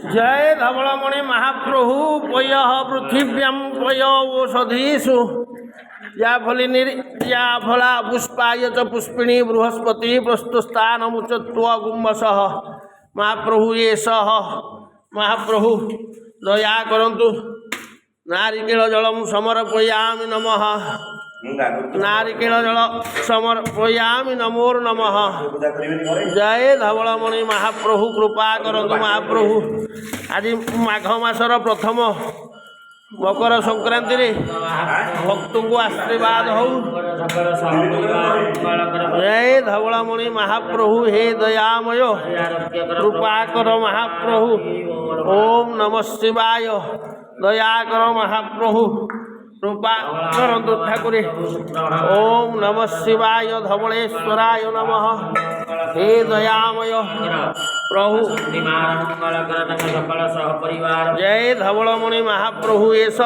जय धवलमणि महाप्रभु पय पृथिव्यां पय ओषधीषु या फला पुष्पाय च पुष्पिणी बृहस्पति प्रस्तुस्थानमुचत्व गुम्बसः महाप्रभु ये सह महाप्रभु दया करंतु नारिकेल जलम समर्पयामि नमः नारिकेल जल समर्पयामि नमोर नमः जय धवलमणि महाप्रभु कृपा करंतु महाप्रभु आज माघ मासर प्रथम मकर संक्रांति रे भक्त को आशीर्वाद हो जय धवलमणि महाप्रभु हे दयामय कृपा कर महाप्रभु ओम नमः शिवाय दया कर महाप्रभु कृपा करंतु ठाकुरे ओम नमः शिवाय धवलेश्वराय नमः हे दयामय प्रभु जय धवलमणि महाप्रभु एष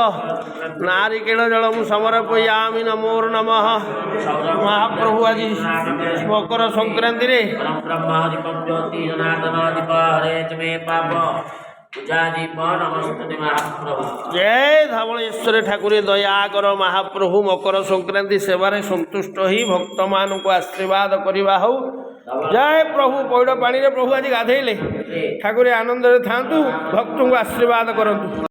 नारिकेल जलम समर्पयामि नमोर नमः महाप्रभु आज मकर संक्रांति रे जय धवलेश्वर ठाकुर दया कर महाप्रभु मकर संक्रांति सेवारे संतुष्ट ही भक्त मान को आशीर्वाद करवा हो जय प्रभु पौड़ पानी रे प्रभु आज गाधेले ठाकुर आनंद था भक्त को आशीर्वाद करंतु।